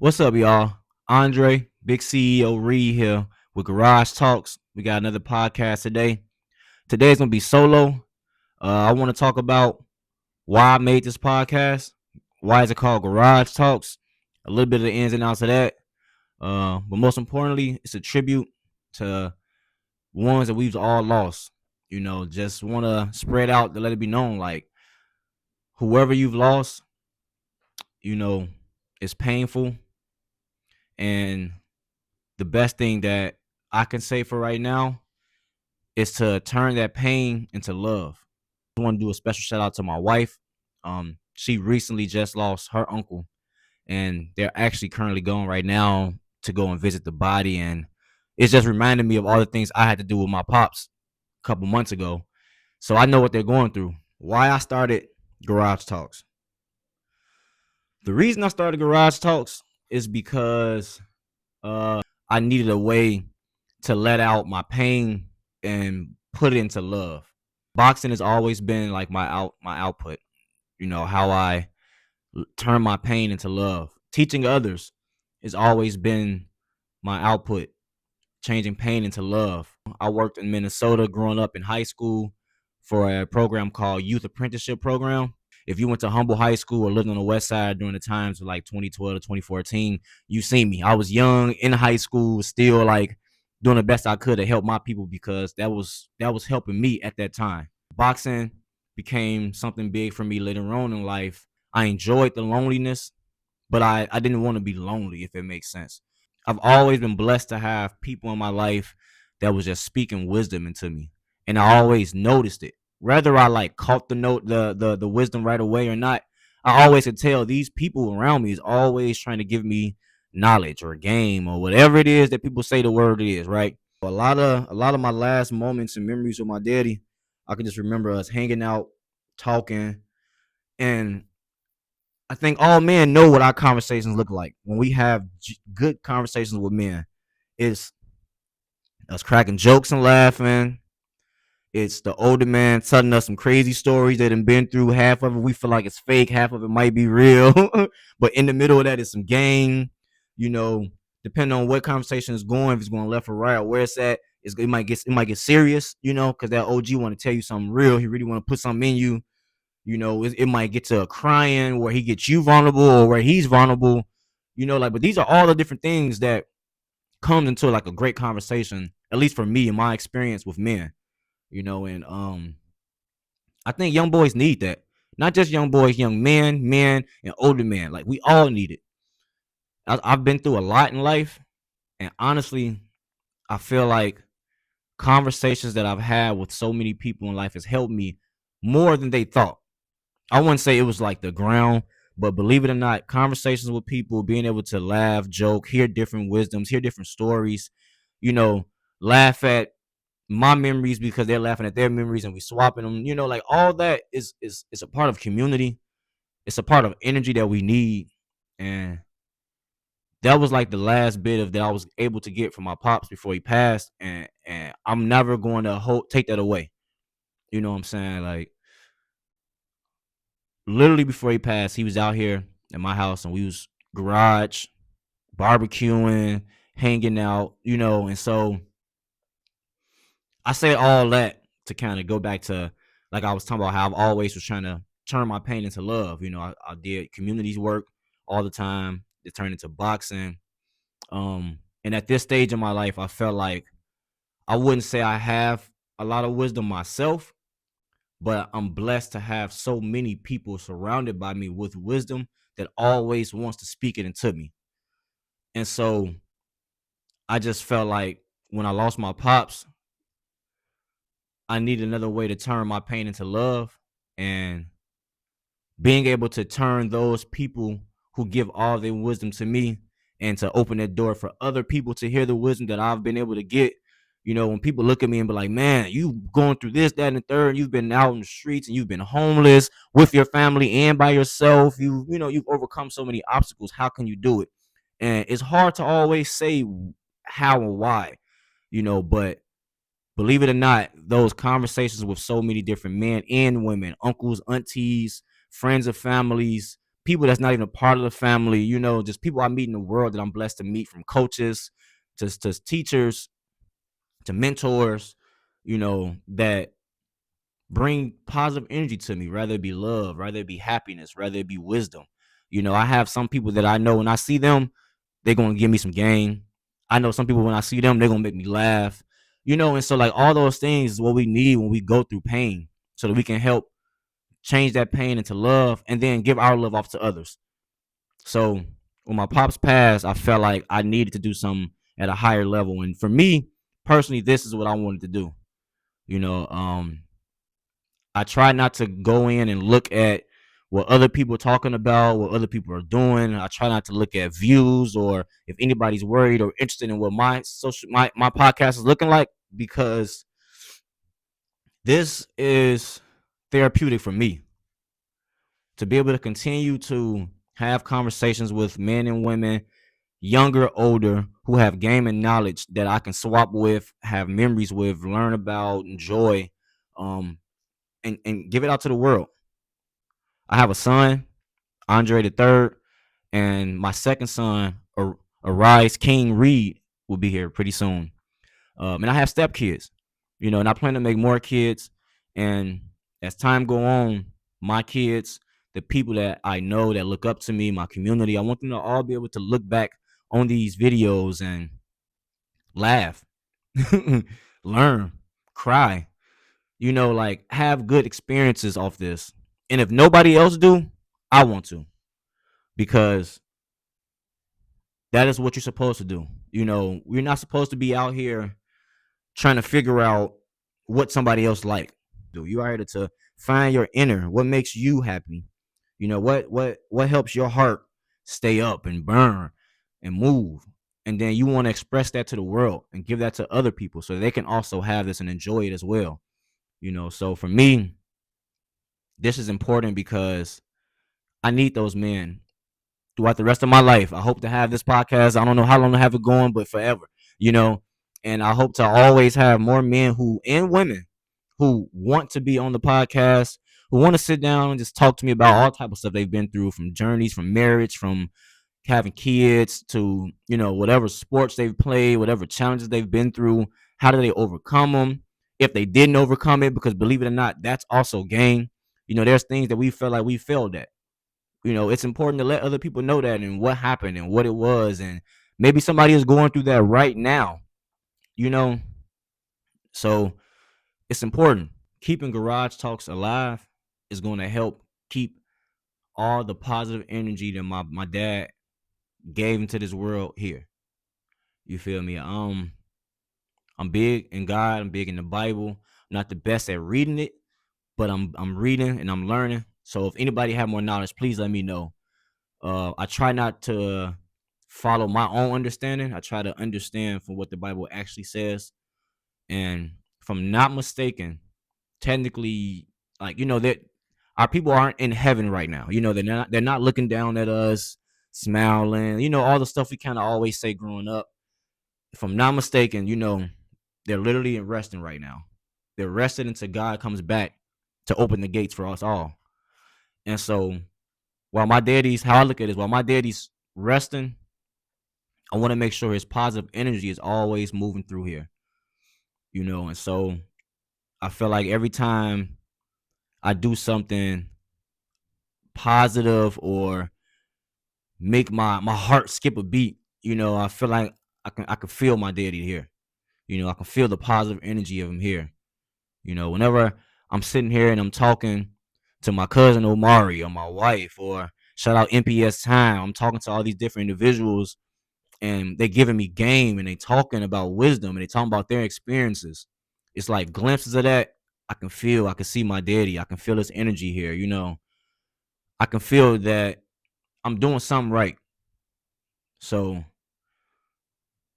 What's up, y'all? Andre, Big CEO Reed here with Garage Talks. We got another podcast today. Today's gonna be solo. I want to talk about why I made this podcast. Why is it called Garage Talks? A little bit of the ins and outs of that. But most importantly, it's a tribute to ones that we've all lost. Just want to spread out to let it be known, like whoever you've lost, you know, it's painful, and the best thing that I can say for right now is to turn that pain into love. I want to do a special shout out to my wife. She recently just lost her uncle, and they're actually currently going right now to go and visit the body. And it's just reminding me of all the things I had to do with my pops a couple months ago. So I know what they're going through. Why I started Garage Talks. The reason I started Garage Talks is because I needed a way to let out my pain and put it into love. Boxing has always been like my output. How I turn my pain into love. Teaching others has always been my output. Changing pain into love. I worked in Minnesota growing up in high school for a program called Youth Apprenticeship Program. If you went to Humble High School or lived on the West Side during the times of like 2012 to 2014, you seen me. I was young in high school, still like doing the best I could to help my people because that was helping me at that time. Boxing became something big for me later on in life. I enjoyed the loneliness, but I didn't want to be lonely, if it makes sense. I've always been blessed to have people in my life that was just speaking wisdom into me, and I always noticed it. Whether I like caught the note, the wisdom right away or not, I always could tell these people around me is always trying to give me knowledge or game or whatever it is that people say the word is, right? A lot of my last moments and memories with my daddy, I can just remember us hanging out, talking, and I think all men know what our conversations look like when we have good conversations with men. It's us cracking jokes and laughing. It's the older man telling us some crazy stories they done been through. Half of it we feel like it's fake, half of it might be real. But in the middle of that is some game. You know, depending on what conversation is going, if it's going left or right or where it's at, it might get serious. Because that OG want to tell you something real. He really want to put something in you. It might get to a crying where he gets you vulnerable or where he's vulnerable. But these are all the different things that comes into like a great conversation. At least for me, in my experience with men. And I think young boys need that. Not just young boys, young men, and older men. Like we all need it. I've been through a lot in life, and honestly, I feel like conversations that I've had with so many people in life has helped me more than they thought. I wouldn't say it was like the ground, but believe it or not, conversations with people, being able to laugh, joke, hear different wisdoms, hear different stories, you know, laugh at my memories because they're laughing at their memories and we swapping them, like all that is a part of community. It's a part of energy that we need. And that was like the last bit of that I was able to get from my pops before he passed. And I'm never going to take that away. You know what I'm saying? Like literally before he passed, he was out here at my house and we was garage barbecuing, hanging out, and so I say all that to kind of go back to like I was talking about how I've always was trying to turn my pain into love. I did communities work all the time. It turned into boxing. And at this stage in my life, I felt like I wouldn't say I have a lot of wisdom myself, but I'm blessed to have so many people surrounded by me with wisdom that always wants to speak it into me. And so I just felt like when I lost my pops, I need another way to turn my pain into love, and being able to turn those people who give all their wisdom to me and to open that door for other people to hear the wisdom that I've been able to get. When people look at me and be like, man, you going through this, that, and the third, you've been out in the streets and you've been homeless with your family and by yourself. You've overcome so many obstacles. How can you do it? And it's hard to always say how and why, but believe it or not, those conversations with so many different men and women, uncles, aunties, friends of families, people that's not even a part of the family, just people I meet in the world that I'm blessed to meet, from coaches to teachers to mentors, that bring positive energy to me, rather it be love, rather it be happiness, rather it be wisdom. I have some people that I know when I see them, they're gonna give me some game. I know some people when I see them, they're gonna make me laugh. And so like all those things is what we need when we go through pain, so that we can help change that pain into love and then give our love off to others. So when my pops passed, I felt like I needed to do something at a higher level. And for me personally, this is what I wanted to do. You know, um, I try not to go in and look at what other people are talking about, what other people are doing. I try not to look at views or if anybody's worried or interested in what my podcast is looking like, because this is therapeutic for me to be able to continue to have conversations with men and women, younger, older, who have game and knowledge that I can swap with, have memories with, learn about, enjoy, um, and give it out to the world. I have a son, Andre the third, and my second son, Arise King Reed, will be here pretty soon. And I have stepkids, and I plan to make more kids. And as time go on, my kids, the people that I know that look up to me, my community, I want them to all be able to look back on these videos and laugh, learn, cry, like have good experiences off this. And if nobody else do, I want to, because that is what you're supposed to do. We're not supposed to be out here trying to figure out what somebody else like. You are here to find your inner, what makes you happy. What helps your heart stay up and burn and move. And then you want to express that to the world and give that to other people so they can also have this and enjoy it as well. So for me, this is important because I need those men throughout the rest of my life. I hope to have this podcast. I don't know how long to have it going, but forever, you know. And I hope to always have more men who and women who want to be on the podcast, who want to sit down and just talk to me about all type of stuff they've been through, from journeys, from marriage, from having kids, to whatever sports they've played, whatever challenges they've been through. How do they overcome them? If they didn't overcome it, because believe it or not, that's also gain. There's things that we felt like we failed at. It's important to let other people know that and what happened and what it was, and maybe somebody is going through that right now. you know so it's important. Keeping Garage Talks alive is going to help keep all the positive energy that my dad gave into this world here. You feel me? I'm big in God, I'm big in the Bible. I'm not the best at reading it, but I'm reading and I'm learning. So if anybody have more knowledge, please let me know. I try not to follow my own understanding. I try to understand from what the Bible actually says. And if I'm not mistaken, technically, like that our people aren't in heaven right now. They're not looking down at us, smiling. All the stuff we kind of always say growing up. If I'm not mistaken, they're literally resting right now. They're resting until God comes back to open the gates for us all. And so how I look at it is, while my daddy's resting, I want to make sure his positive energy is always moving through here. And so I feel like every time I do something positive or make my heart skip a beat, I feel like I can feel my daddy here. I can feel the positive energy of him here. Whenever I'm sitting here and I'm talking to my cousin Omari or my wife, or shout out MPS Time, I'm talking to all these different individuals and they giving me game and they talking about wisdom and they talking about their experiences. It's like glimpses of that. I can see my daddy. I can feel his energy here. I can feel that I'm doing something right. So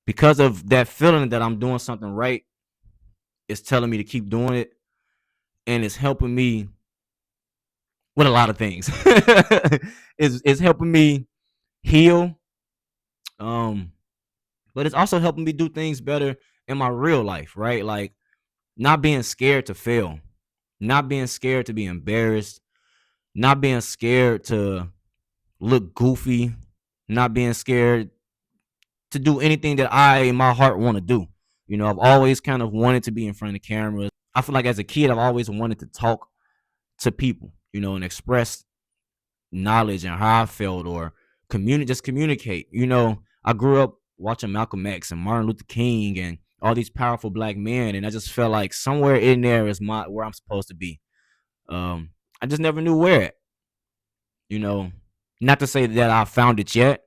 because of that feeling that I'm doing something right, it's telling me to keep doing it, and it's helping me with a lot of things. It's helping me heal, um, but it's also helping me do things better in my real life, right? Like not being scared to fail, not being scared to be embarrassed, not being scared to look goofy, not being scared to do anything that I in my heart want to do. I've always kind of wanted to be in front of cameras. I feel like as a kid, I've always wanted to talk to people, and express knowledge and how I felt, or just communicate. I grew up watching Malcolm X and Martin Luther King and all these powerful black men, and I just felt like somewhere in there is where I'm supposed to be. I just never knew where. You know, Not to say that I found it yet.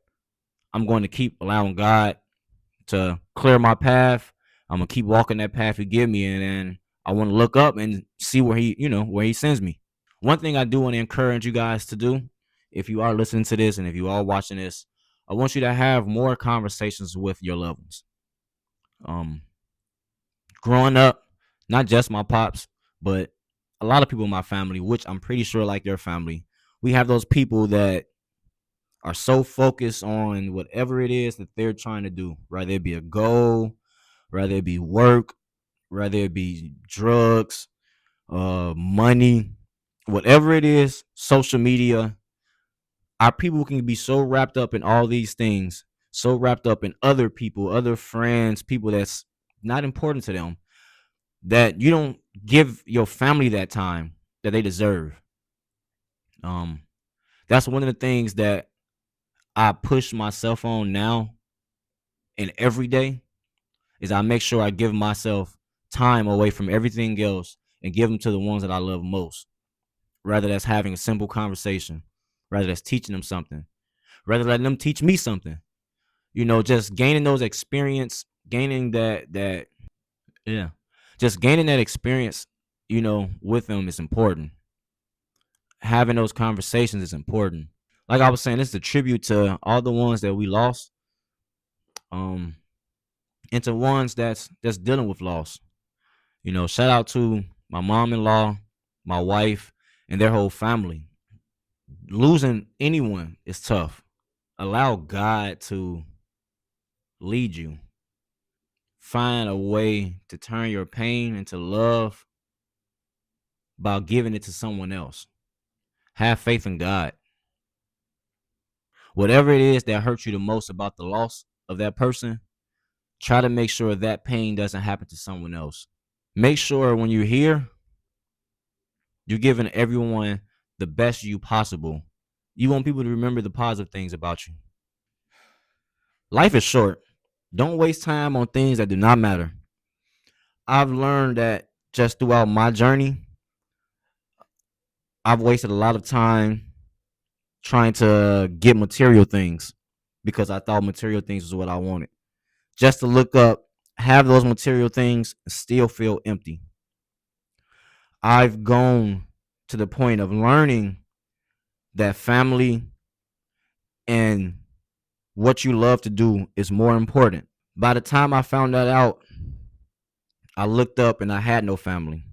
I'm going to keep allowing God to clear my path. I'm gonna keep walking that path He give me, and then I want to look up and see where He sends me. One thing I do want to encourage you guys to do, if you are listening to this and if you are watching this, I want you to have more conversations with your loved ones. Um, Growing up, not just my pops, but a lot of people in my family, which I'm pretty sure like their family, we have those people that are so focused on whatever it is that they're trying to do, whether it be a goal, whether it be work, whether it be drugs, money, whatever it is, social media. Our people can be so wrapped up in all these things, so wrapped up in other people, other friends, people that's not important to them, that you don't give your family that time that they deserve. Um, that's one of the things that I push myself on now and every day is I make sure I give myself time away from everything else and give them to the ones that I love most. Rather that's having a simple conversation, rather that's teaching them something, rather letting them teach me something. Just gaining those experience, gaining that yeah, just gaining that experience, with them is important. Having those conversations is important. Like I was saying, it's a tribute to all the ones that we lost, um, and to ones that's dealing with loss. Shout out to my mom-in-law, my wife, and their whole family. Losing anyone is tough. Allow God to lead you. Find a way to turn your pain into love by giving it to someone else. Have faith in God. Whatever it is that hurts you the most about the loss of that person, try to make sure that pain doesn't happen to someone else. Make sure when you're here, you're giving everyone the best you possible. You want people to remember the positive things about you. Life is short. Don't waste time on things that do not matter. I've learned that just throughout my journey, I've wasted a lot of time trying to get material things because I thought material things was what I wanted. Just to look up, have those material things, and still feel empty. I've gone to the point of learning that family and what you love to do is more important. By the time I found that out, I looked up and I had no family.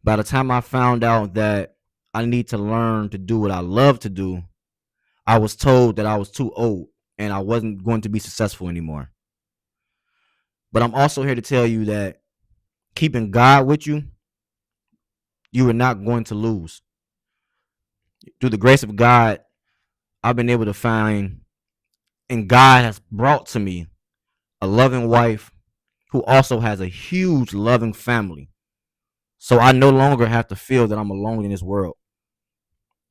By the time I found out that I need to learn to do what I love to do, I was told that I was too old and I wasn't going to be successful anymore. But I'm also here to tell you that keeping God with you, you are not going to lose. Through the grace of God, I've been able to find, and God has brought to me a loving wife who also has a huge loving family. So I no longer have to feel that I'm alone in this world.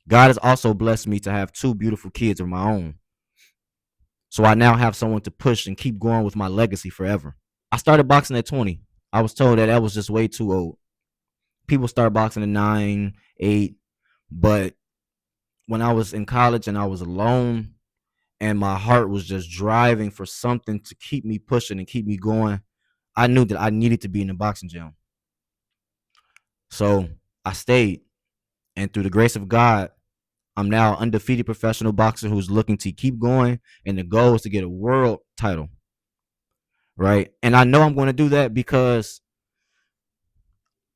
God has also blessed me to have two beautiful kids of my own. So I now have someone to push and keep going with my legacy forever. I started boxing at 20. I was told that was just way too old. People start boxing at 9, 8. But when I was in college and I was alone and my heart was just driving for something to keep me pushing and keep me going, I knew that I needed to be in the boxing gym. So I stayed. And through the grace of God, I'm now an undefeated professional boxer who's looking to keep going. And the goal is to get a world title. Right. And I know I'm going to do that because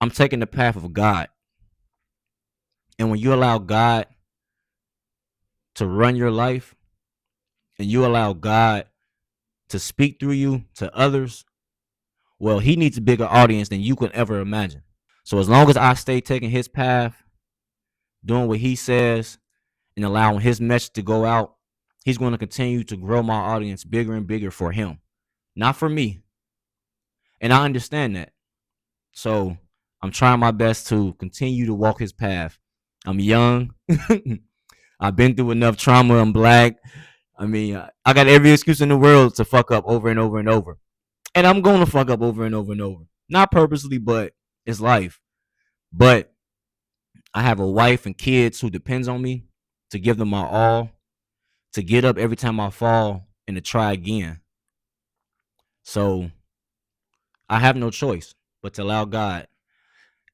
I'm taking the path of God. And when you allow God to run your life and you allow God to speak through you to others, well, He needs a bigger audience than you could ever imagine. So as long as I stay taking His path, doing what He says, and allowing his message to go out, he's going to continue to grow my audience bigger and bigger for him, not for me. And I understand that. So I'm trying my best to continue to walk his path. I'm young. I've been through enough trauma. I'm black. I mean, I got every excuse in the world to fuck up over and over and over. And I'm going to fuck up over and over and over. Not purposely, but it's life. But I have a wife and kids who depends on me to give them my all, to get up every time I fall and to try again. So I have no choice but to allow God.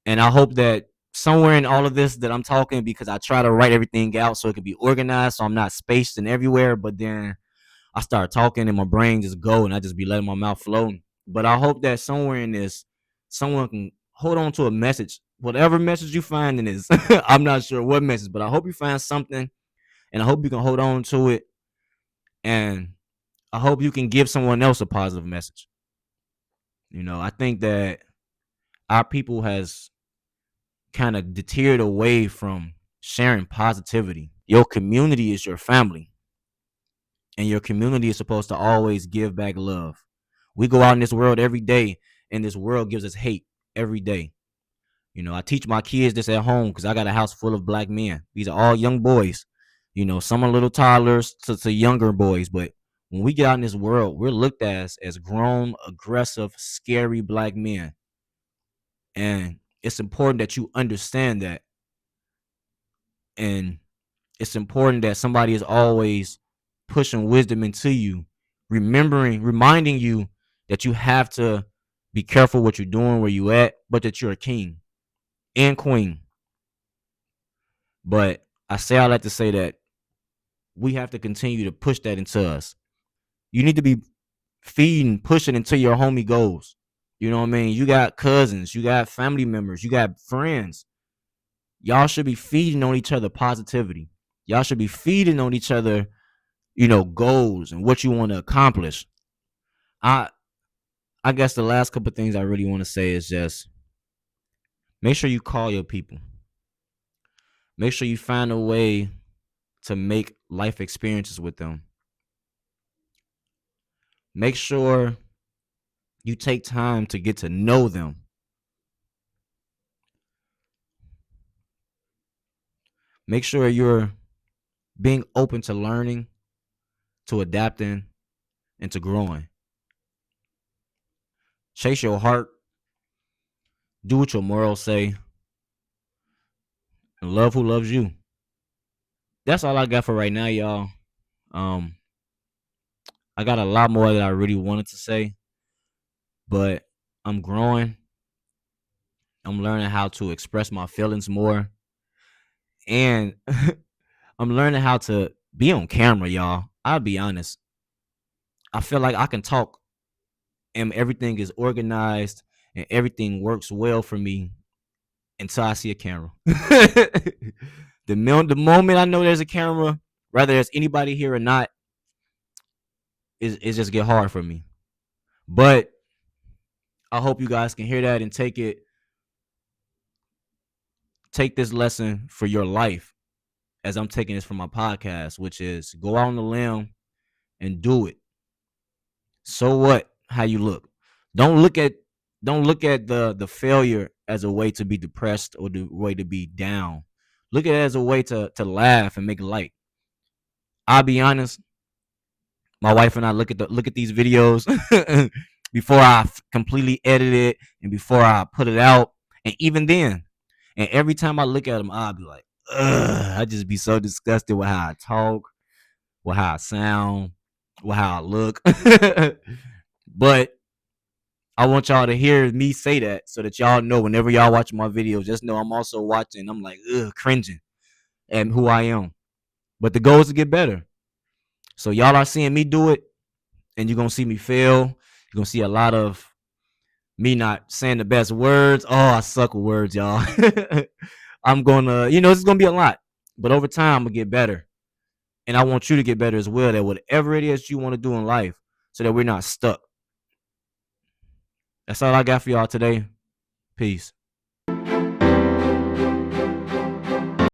And I hope that somewhere in all of this that I'm talking, because I try to write everything out so it can be organized, so I'm not spaced and everywhere, but then I start talking and my brain just go and I just be letting my mouth flow. But I hope that somewhere in this, someone can hold on to a message, whatever message you find in this. I'm not sure what message, but I hope you find something, and I hope you can hold on to it, and I hope you can give someone else a positive message. I think that our people has kind of deterred away from sharing positivity. Your community is your family, and your community is supposed to always give back love. We go out in this world every day, and this world gives us hate every day. I teach my kids this at home because I got a house full of black men. These are all young boys. Some are little toddlers to younger boys, but when we get out in this world, we're looked at as grown, aggressive, scary black men. And it's important that you understand that. And it's important that somebody is always pushing wisdom into you, reminding you that you have to be careful what you're doing, where you at, but that you're a king and queen. But I say all that to say that we have to continue to push that into us. You need to be feeding, pushing until your homie goes. You know what I mean? You got cousins, you got family members, you got friends. Y'all should be feeding on each other positivity. Y'all should be feeding on each other, goals and what you want to accomplish. I I guess the last couple of things I really want to say is just make sure you call your people. Make sure you find a way to make life experiences with them. Make sure you take time to get to know them. Make sure you're being open to learning, to adapting, and to growing. Chase your heart. Do what your morals say. And love who loves you. That's all I got for right now, y'all. Um, I got a lot more that I really wanted to say, but I'm growing. I'm learning how to express my feelings more. And I'm learning how to be on camera, y'all. I'll be honest. I feel like I can talk and everything is organized and everything works well for me until I see a camera. The moment I know there's a camera, whether there's anybody here or not, it just get hard for me. But I hope you guys can hear that and take this lesson for your life as I'm taking this from my podcast, which is go out on the limb and do it. So what? How you look? Don't look at the failure as a way to be depressed or the way to be down. Look at it as a way to laugh and make light. I'll be honest. My wife and I look at these videos before I completely edit it and before I put it out, and even then, and every time I look at them, I'll be like, ugh, I just be so disgusted with how I talk, with how I sound, with how I look. But I want y'all to hear me say that so that y'all know whenever y'all watch my videos, just know I'm also watching. I'm like, ugh, cringing at who I am. But the goal is to get better. So y'all are seeing me do it, and you're gonna see me fail. You're gonna see a lot of me not saying the best words. Oh, I suck with words, y'all. I'm gonna, it's gonna be a lot. But over time, I'm gonna get better. And I want you to get better as well, that whatever it is you want to do in life, so that we're not stuck. That's all I got for y'all today. Peace.